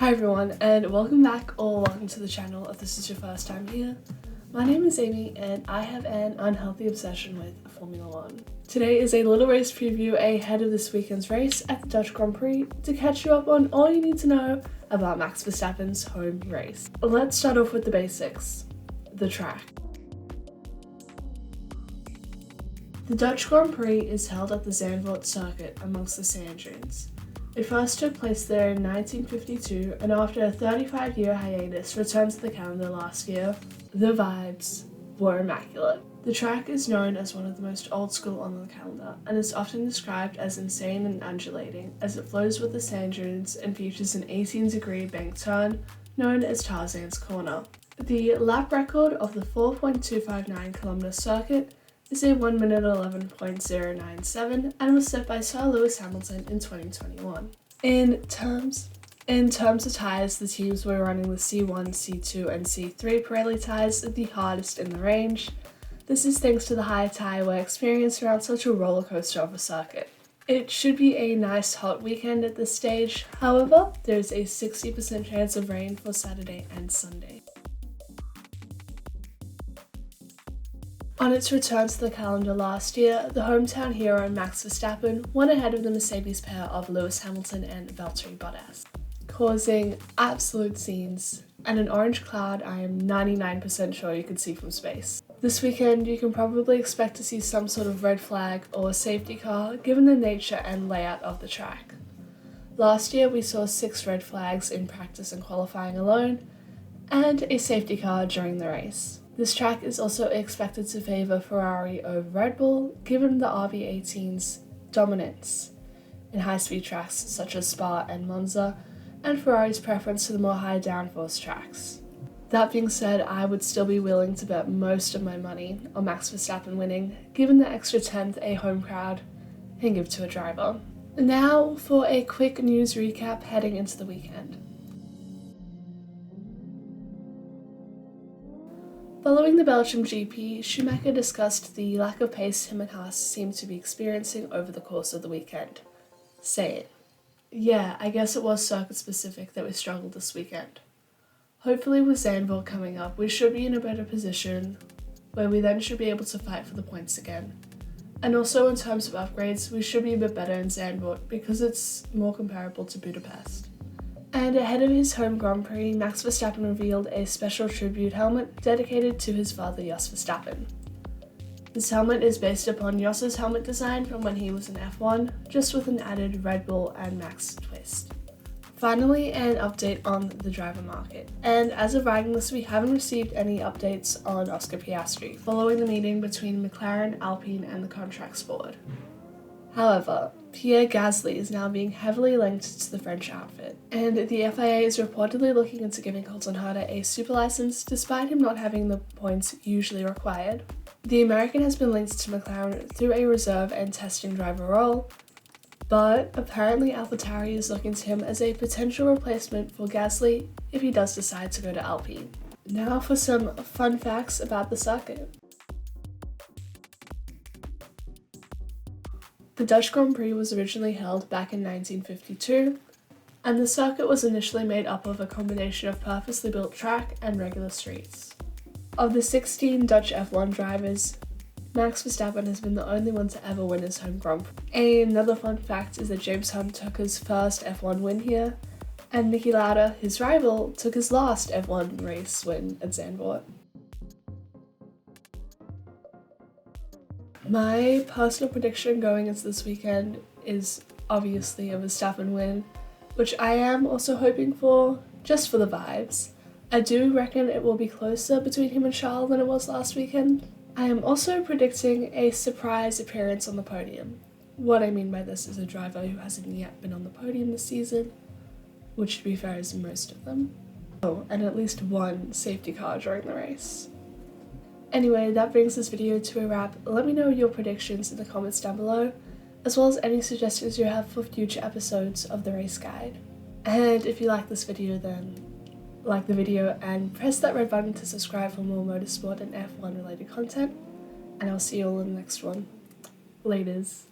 Hi everyone, and welcome back or welcome to the channel if this is your first time here. My name is Amy and I have an unhealthy obsession with Formula 1. Today is a little race preview ahead of this weekend's race at the Dutch Grand Prix to catch you up on all you need to know about Max Verstappen's home race. Let's start off with the basics. The track. The Dutch Grand Prix is held at the Zandvoort circuit amongst the sand dunes. It first took place there in 1952 and after a 35-year hiatus returned to the calendar last year. The vibes were immaculate. The track is known as one of the most old school on the calendar and is often described as insane and undulating as it flows with the sand dunes and features an 18-degree bank turn known as Tarzan's Corner. The lap record of the 4.259-kilometer circuit is a 1 minute 11.097 and was set by Sir Lewis Hamilton in 2021. In terms of tyres, the teams were running the C1, C2 and C3 Pirelli tyres, the hardest in the range. This is thanks to the high tyre wear experience around such a roller coaster of a circuit. It should be a nice hot weekend at this stage, however, there is a 60% chance of rain for Saturday and Sunday. On its return to the calendar last year, the hometown hero Max Verstappen won ahead of the Mercedes pair of Lewis Hamilton and Valtteri Bottas, causing absolute scenes and an orange cloud I am 99% sure you could see from space. This weekend you can probably expect to see some sort of red flag or safety car given the nature and layout of the track. Last year we saw 6 red flags in practice and qualifying alone, and a safety car during the race. This track is also expected to favour Ferrari over Red Bull, given the RB18's dominance in high-speed tracks such as Spa and Monza, and Ferrari's preference to the more high downforce tracks. That being said, I would still be willing to bet most of my money on Max Verstappen winning, given the extra tenth a home crowd can give to a driver. Now for a quick news recap heading into the weekend. Following the Belgium GP, Schumacher discussed the lack of pace him and Haas seemed to be experiencing over the course of the weekend, saying, "Yeah, I guess it was circuit specific that we struggled this weekend. Hopefully with Zandvoort coming up, we should be in a better position where we then should be able to fight for the points again. And also in terms of upgrades, we should be a bit better in Zandvoort because it's more comparable to Budapest." And ahead of his home Grand Prix, Max Verstappen revealed a special tribute helmet dedicated to his father Jos Verstappen. This helmet is based upon Jos's helmet design from when he was in F1, just with an added Red Bull and Max twist. Finally, an update on the driver market. And as of writing this, we haven't received any updates on Oscar Piastri, following the meeting between McLaren, Alpine and the contracts board. However, Pierre Gasly is now being heavily linked to the French outfit, and the FIA is reportedly looking into giving Colton Herta a super license despite him not having the points usually required. The American has been linked to McLaren through a reserve and testing driver role, but apparently AlphaTauri is looking to him as a potential replacement for Gasly if he does decide to go to Alpine. Now for some fun facts about the circuit. The Dutch Grand Prix was originally held back in 1952, and the circuit was initially made up of a combination of purposely built track and regular streets. Of the 16 Dutch F1 drivers, Max Verstappen has been the only one to ever win his home Grand Prix. Another fun fact is that James Hunt took his first F1 win here, and Niki Lauda, his rival, took his last F1 race win at Zandvoort. My personal prediction going into this weekend is obviously a Verstappen win, which I am also hoping for, just for the vibes. I do reckon it will be closer between him and Charles than it was last weekend. I am also predicting a surprise appearance on the podium. What I mean by this is a driver who hasn't yet been on the podium this season, which to be fair is most of them. Oh, and at least one safety car during the race. Anyway, that brings this video to a wrap. Let me know your predictions in the comments down below, as well as any suggestions you have for future episodes of the race guide. And if you like this video, then like the video and press that red button to subscribe for more motorsport and F1 related content. And I'll see you all in the next one. Laters.